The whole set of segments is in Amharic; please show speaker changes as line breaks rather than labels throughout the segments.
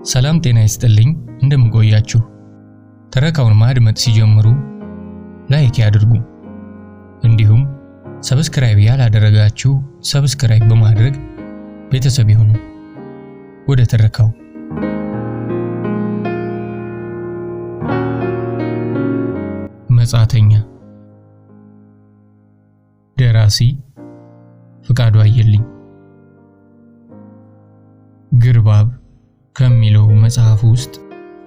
ሰላም ጤና ይስጥልኝ እንደምን ቆያችሁ ተረካውን ማድመጥ ሲጀምሩ ላይክ ያድርጉ እንዲሁም ሰብስክራይብ ያላደረጋችሁ ሰብስክራይብ በማድረግ ቤተሰብ ይሁኑ ወደ ተረካው መጻተኛ ደራሲ ፍቃዱ አየልኝ ግርባብ ከሚለው መጽሐፍ ውስጥ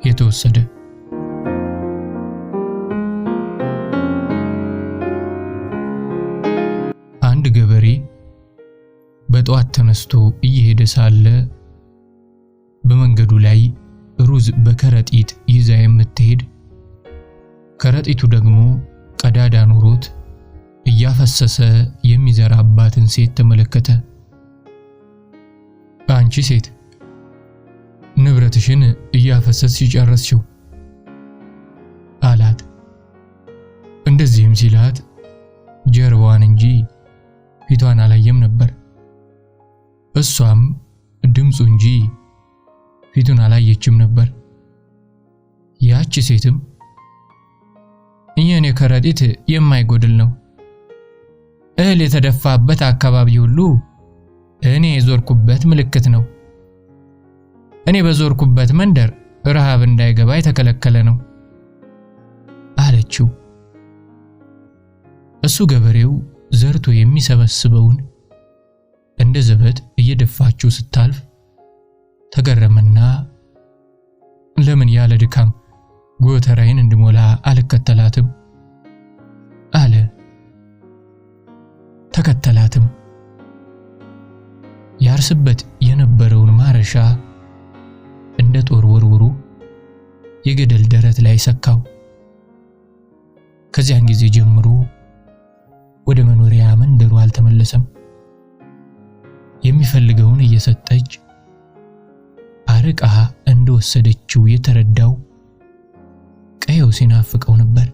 የተወሰደ አንድ ገበሬ በጧት ተነስቶ እየሄደ ሳለ በመንገዱ ላይ ሩዝ በከረጢት ይዛ የምትሄድ ከረጢቱ ደግሞ ቀዳዳ ኑሮት እያፈሰሰ የሚዘራባትን ሴት ተመለከተ። አንቺ ሴት ንብረትሽን እያፈሰስሽ ጨረስሽው አላት። እንደዚህም ሲላት ጀርባዋን እንጂ ፊቷን አላየም ነበር። እሷም ድምፁ እንጂ ፊቱን አላየችም ነበር። ያቺ ሴትም የኔ ከረጢት የማይጎድል ነው፣ እህል የተደፋበት አካባቢ ሁሉ እኔ የዞርኩበት ምልክት ነው። እኔ በዞርኩበት መንደር ረሃብ እንዳይገባ የተከለከለ ነው አለችው። እሱ ገበሬው ዘርቶ የሚሰበስበውን እንደ ዘበት እየደፋችው ስታልፍ ተገረመና ለምን ያለ ድካም ጎተራዬን እንድሞላ አልከተላትም አለ። ተከተላትም። ያርስበት የነበረውን ማረሻ እንደ ጦር ወርውሮ የገደል ደረት ላይ ሰካው። ከዚያን ጊዜ ጀምሮ ወደ መኖሪያ መንደሩ አልተመለሰም። የሚፈልገውን እየሰጠች አርቃ እንደወሰደችው የተረዳው ቀየው ሲናፍቀው ነበር።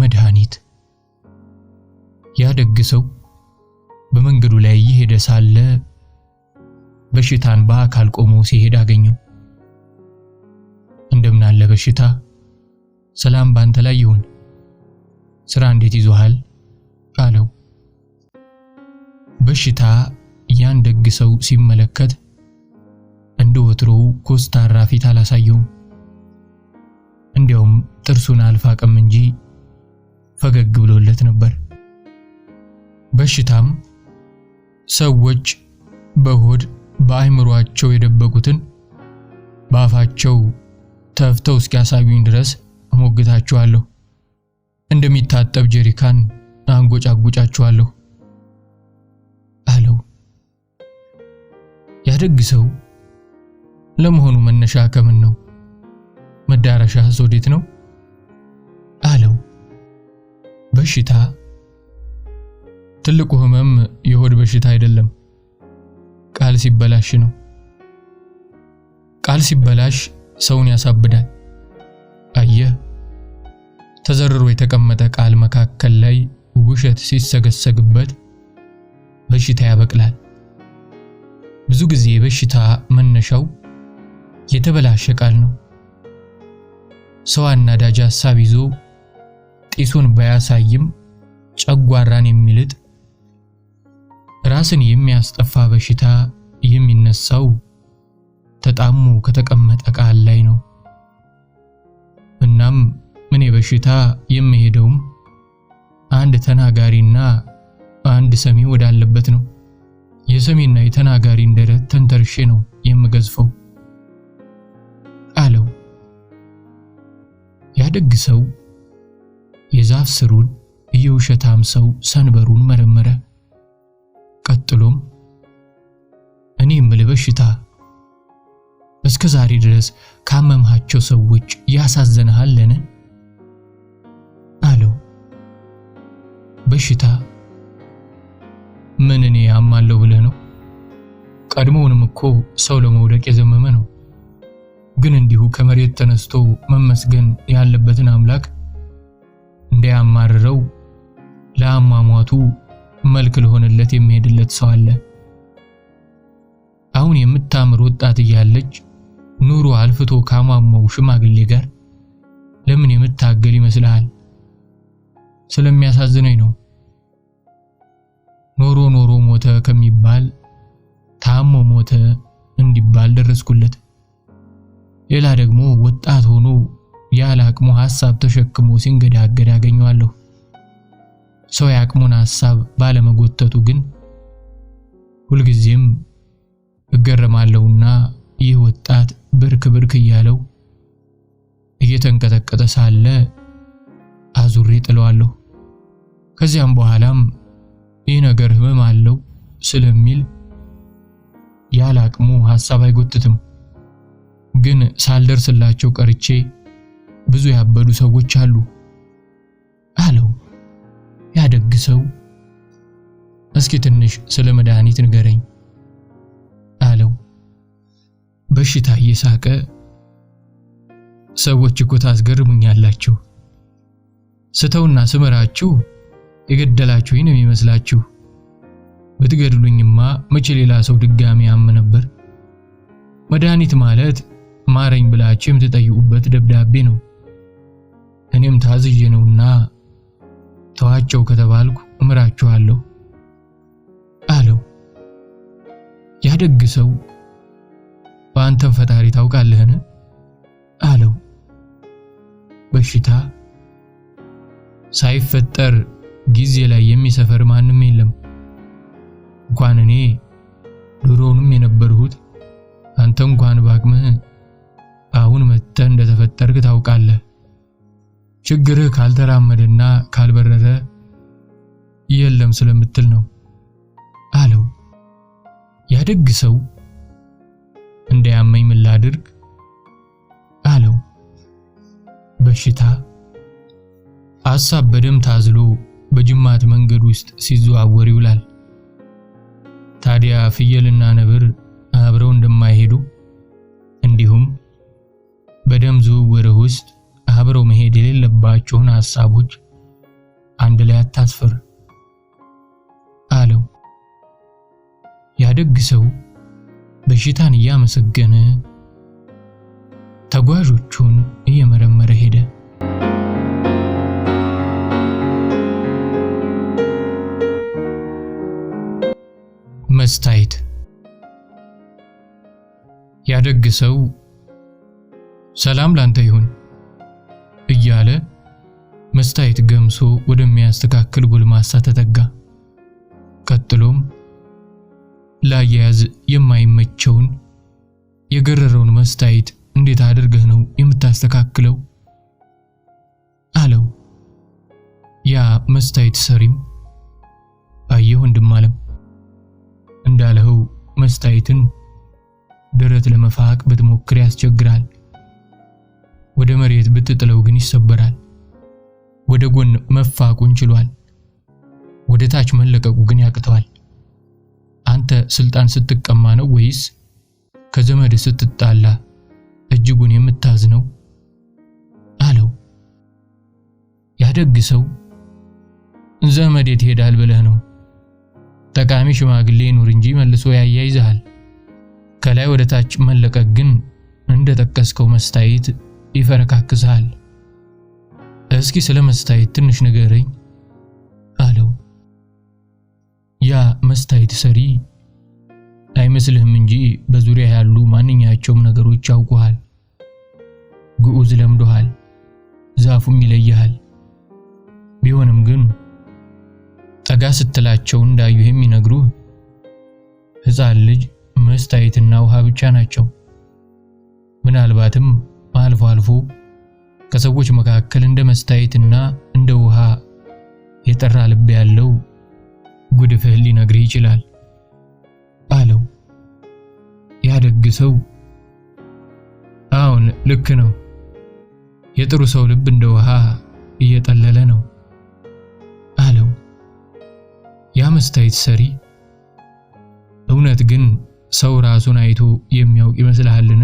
መድኃኒት ያደግሰው በመንገዱ ላይ እየሄደ ሳለ በሽታን በአካል ቆሞ ሲሄድ አገኘው። እንደምን አለ በሽታ፣ ሰላም ባንተ ላይ ይሁን፣ ስራ እንዴት ይዞሃል አለው። በሽታ ያን ደግሰው ሲመለከት እንደ ወትሮው ኮስታራ ፊት አላሳየውም። እንዲያውም ጥርሱን አልፋቀም እንጂ ፈገግ ብሎለት ነበር። በሽታም ሰዎች በሆድ በአይምሮአቸው የደበቁትን በአፋቸው ተፍተው እስኪያሳዩኝ ድረስ እሞግታቸዋለሁ፣ እንደሚታጠብ ጀሪካን አንጎጫጉጫቸዋለሁ አለው። ያደግሰው ለመሆኑ መነሻ ከምን ነው? መዳረሻስ ወዴት ነው አለው። በሽታ ትልቁ ህመም የሆድ በሽታ አይደለም፣ ቃል ሲበላሽ ነው። ቃል ሲበላሽ ሰውን ያሳብዳል። አየህ፣ ተዘርሮ የተቀመጠ ቃል መካከል ላይ ውሸት ሲሰገሰግበት በሽታ ያበቅላል። ብዙ ጊዜ በሽታ መነሻው የተበላሸ ቃል ነው። ሰው አናዳጅ ሐሳብ ይዞ ጢሱን ባያሳይም ጨጓራን የሚልጥ ራስን የሚያስጠፋ በሽታ የሚነሳው ተጣሙ ከተቀመጠ ቃል ላይ ነው። እናም ምን በሽታ የሚሄደውም አንድ ተናጋሪና አንድ ሰሚ ወዳለበት ነው። የሰሚና የተናጋሪን ደረት ተንተርሼ ነው የምገዝፈው አለው። ያደግሰው የዛፍ ስሩን የውሸታም ሰው ሰንበሩን መረመረ። ቀጥሎም እኔ በሽታ እስከ ዛሬ ድረስ ካመምሃቸው ሰዎች ያሳዘነሃልን አለው። በሽታ ምን እኔ ያማለው ብለህ ነው? ቀድሞውንም እኮ ሰው ለመውደቅ የዘመመ ነው ግን እንዲሁ ከመሬት ተነስቶ መመስገን ያለበትን አምላክ እንዲያማርረው ለአሟሟቱ መልክ ለሆነለት የሚሄድለት ሰው አለ። አሁን የምታምር ወጣት እያለች ኑሮ አልፍቶ ካሟሟው ሽማግሌ ጋር ለምን የምታገል ይመስልሃል? ስለሚያሳዝነኝ ነው። ኖሮ ኖሮ ሞተ ከሚባል ታሞ ሞተ እንዲባል ደረስኩለት። ሌላ ደግሞ ወጣት ሆኖ ያለ አቅሙ ሐሳብ ተሸክሞ ሲንገዳገድ አገኘዋለሁ። ሰው ያቅሙን ሐሳብ ባለመጎተቱ ግን ሁልጊዜም እገረማለሁና ይህ ወጣት ብርክ እያለው እየተንቀጠቀጠ ሳለ አዙሬ ጥለዋለሁ። ከዚያም በኋላም ይህ ነገር ህመም አለው ስለሚል ያለ አቅሙ ሐሳብ አይጎትትም። ግን ሳልደርስላቸው ቀርቼ ብዙ ያበዱ ሰዎች አሉ አለው። ያደግ ሰው እስኪ ትንሽ ስለ መድኃኒት ንገረኝ አለው። በሽታ እየሳቀ ሰዎች እኮ ታስገርሙኛላችሁ። ስተውና ስመራችሁ የገደላችሁኝ ነው የሚመስላችሁ። ብትገድሉኝማ መቼ ሌላ ሰው ድጋሚ ያም ነበር። መድኃኒት ማለት ማረኝ ብላችሁ የምትጠይቁበት ደብዳቤ ነው። እኔም ታዝዤ ነውና ተዋቸው ከተባልኩ እምራችኋለሁ አለው። ያደግ ሰው በአንተም ፈጣሪ ታውቃለህን አለው። በሽታ ሳይፈጠር ጊዜ ላይ የሚሰፈር ማንም የለም። እንኳን እኔ ድሮውንም የነበርሁት አንተ እንኳን ባቅምህ አሁን መጥተህ እንደተፈጠርክ ታውቃለህ። ችግርህ ካልተራመደና ካልበረረ የለም ስለምትል ነው አለው። ያደግ ሰው እንዳያመኝ ምን ላድርግ አለው። በሽታ ሐሳብ በደም ታዝሎ በጅማት መንገድ ውስጥ ሲዘዋወር ይውላል። ታዲያ ፍየልና ነብር አብረው እንደማይሄዱ እንዲሁም በደም ዝውውር ውስጥ አብረው መሄድ የሌለባቸውን ሐሳቦች አንድ ላይ አታስፈር አለው። ያደግ ሰው በሽታን እያመሰገነ ተጓዦቹን እየመረመረ ሄደ። መስታይት ያደግ ሰው ሰላም ላንተ ይሁን እያለ መስታይት ገምሶ ወደሚያስተካክል ጎልማሳ ተጠጋ። ቀጥሎም ላያያዝ የማይመቸውን የገረረውን መስታይት እንዴት አድርገህ ነው የምታስተካክለው አለው። ያ መስታይት ሰሪም አየሁ እንድማለም እንዳለው መስታይትን ደረት ለመፋቅ ብትሞክር ያስቸግራል። ወደ መሬት ብትጥለው ግን ይሰበራል። ወደ ጎን መፋቁን ችሏል። ወደ ታች መለቀቁ ግን ያቅተዋል። አንተ ስልጣን ስትቀማ ነው ወይስ ከዘመድ ስትጣላ እጅጉን የምታዝነው አለው። ያደግ ሰው ዘመድ የት ሄዳል ብለህ ነው? ጠቃሚ ሽማግሌ ኑር እንጂ መልሶ ያያይዛል። ከላይ ወደ ታች መለቀቅ ግን እንደጠቀስከው መስታይት ይፈረካክሳል። እስኪ ስለ መስታይት ትንሽ ንገረኝ አለው። ያ መስታይት ሰሪ አይመስልህም እንጂ በዙሪያ ያሉ ማንኛቸውም ነገሮች ያውቁሃል። ግዑዝ ለምዶሃል፣ ዛፉም ይለይሃል። ቢሆንም ግን ጠጋ ስትላቸው እንዳዩህ የሚነግሩህ ሕፃን ልጅ መስታይትና ውሃ ብቻ ናቸው። ምናልባትም አልፎ አልፎ ከሰዎች መካከል እንደ መስታይትና እንደ ውሃ የጠራ ልብ ያለው ጉድፍህ ሊነግርህ ይችላል አለው። ያደግ ሰው አሁን ልክ ነው። የጥሩ ሰው ልብ እንደ ውሃ እየጠለለ ነው አለው። ያ መስታይት ሰሪ እውነት ግን ሰው ራሱን አይቶ የሚያውቅ ይመስልሃልን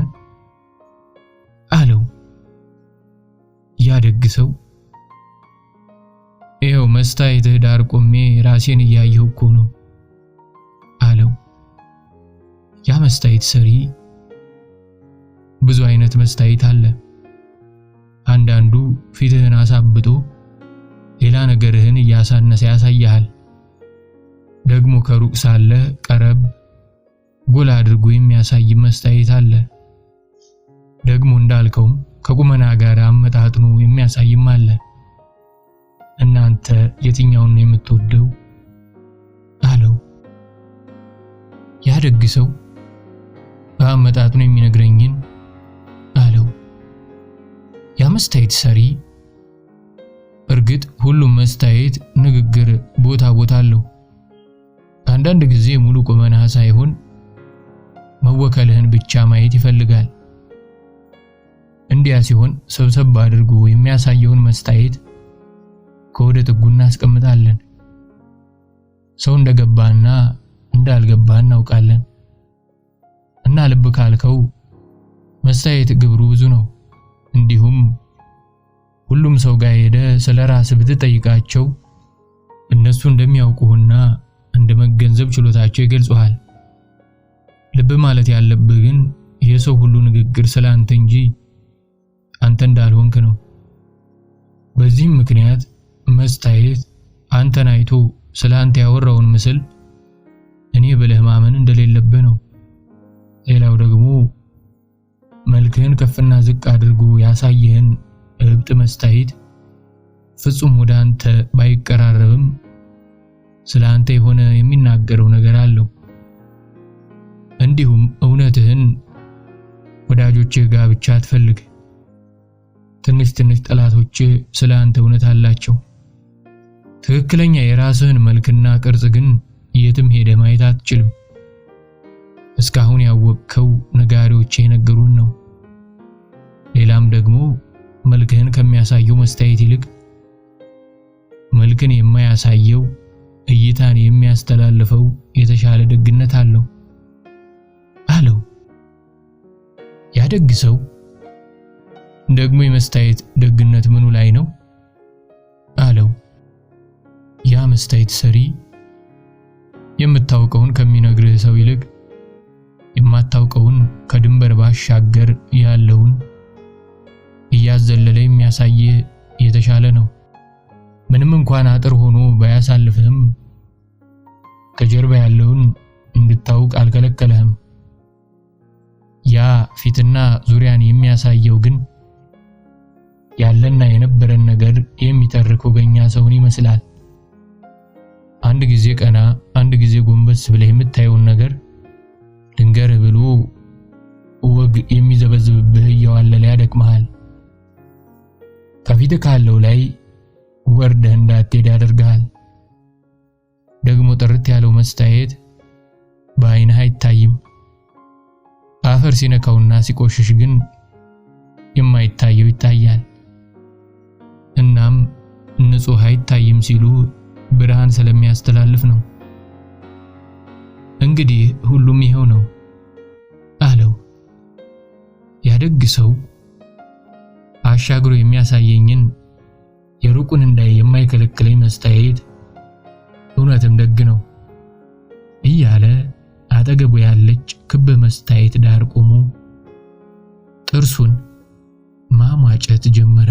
አለው። ያ ደግ ሰው ይኸው መስታየትህ ዳር ቆሜ ራሴን እያየሁ እኮ ነው አለው። ያ መስታየት ሰሪ ብዙ አይነት መስታየት አለ። አንዳንዱ ፊትህን አሳብጦ ሌላ ነገርህን እያሳነሰ ያሳያል። ደግሞ ከሩቅ ሳለ ቀረብ ጎላ አድርጎ የሚያሳይ መስታየት አለ። ደግሞ እንዳልከውም ከቁመና ጋር አመጣጥኖ የሚያሳይም አለ። እናንተ የትኛውን ነው የምትወደው አለው። ያ ደግ ሰው በአመጣጥኖ የሚነግረኝን አለው። ያ መስታየት ሰሪ እርግጥ ሁሉም መስታየት ንግግር ቦታ አለው። አንዳንድ ጊዜ ሙሉ ቁመና ሳይሆን መወከልህን ብቻ ማየት ይፈልጋል። እንዲያ ሲሆን ሰብሰብ አድርጎ የሚያሳየውን መስታየት ከወደ ጥጉ እናስቀምጣለን። ሰው እንደገባና እንዳልገባ እናውቃለን። እና ልብ ካልከው መስታየት ግብሩ ብዙ ነው። እንዲሁም ሁሉም ሰው ጋር ሄደ ስለራስ ብትጠይቃቸው እነሱ እንደሚያውቁህና እንደመገንዘብ ችሎታቸው ይገልጹሃል። ልብ ማለት ያለብህ ግን የሰው ሁሉ ንግግር ስላንተ እንጂ አንተ እንዳልሆንክ ነው። በዚህም ምክንያት መስታየት አንተን አይቶ ስላንተ ያወራውን ምስል እኔ ብለህ ማመን እንደሌለብህ ነው። ሌላው ደግሞ መልክህን ከፍና ዝቅ አድርጎ ያሳየህን እብጥ መስታየት ፍጹም ወደ አንተ ባይቀራረብም ስላንተ የሆነ የሚናገረው ነገር አለው። እንዲሁም እውነትህን ወዳጆችህ ጋር ብቻ አትፈልግ። ትንሽ ጠላቶችህ ስላንተ እውነት አላቸው። ትክክለኛ የራስህን መልክና ቅርጽ ግን የትም ሄደ ማየት አትችልም። እስካሁን ያወቅከው ነጋሪዎች የነገሩን ነው። ሌላም ደግሞ መልክህን ከሚያሳየው መስታየት ይልቅ መልክን የማያሳየው እይታን የሚያስተላልፈው የተሻለ ደግነት አለው አለው። ያ ደግ ሰው ደግሞ የመስታየት ደግነት ምኑ ላይ ነው አለው። ያ መስታየት ሰሪ የምታውቀውን ከሚነግርህ ሰው ይልቅ የማታውቀውን ከድንበር ባሻገር ያለውን እያዘለለ የሚያሳይህ የተሻለ ነው። ምንም እንኳን አጥር ሆኖ ባያሳልፍህም ከጀርባ ያለውን እንድታውቅ አልከለከለህም። ያ ፊትና ዙሪያን የሚያሳየው ግን ያለና የነበረን ነገር የሚተርክ ወገኛ ሰውን ይመስላል። አንድ ጊዜ ቀና አንድ ጊዜ ጎንበስ ብለህ የምታየውን ነገር ድንገርህ ብሎ ወግ የሚዘበዝብብህ እየዋለለ ያደክመሃል። ከፊት ካለው ላይ ወርደህ እንዳትሄድ ያደርግሃል። ደግሞ ጥርት ያለው መስታየት በአይንህ አይታይም። አፈር ሲነካውና ሲቆሽሽ ግን የማይታየው ይታያል። እናም ንጹህ አይታይም ሲሉ ብርሃን ስለሚያስተላልፍ ነው። እንግዲህ ሁሉም ይሄው ነው አለው። ያ ደግ ሰው አሻግሮ የሚያሳየኝን የሩቁን እንዳይ የማይከለክለኝ መስታየት እውነትም ደግ ነው እያለ አጠገቡ ያለች ክብ መስታየት ዳር ቆሞ ጥርሱን ማሟጨት ጀመረ።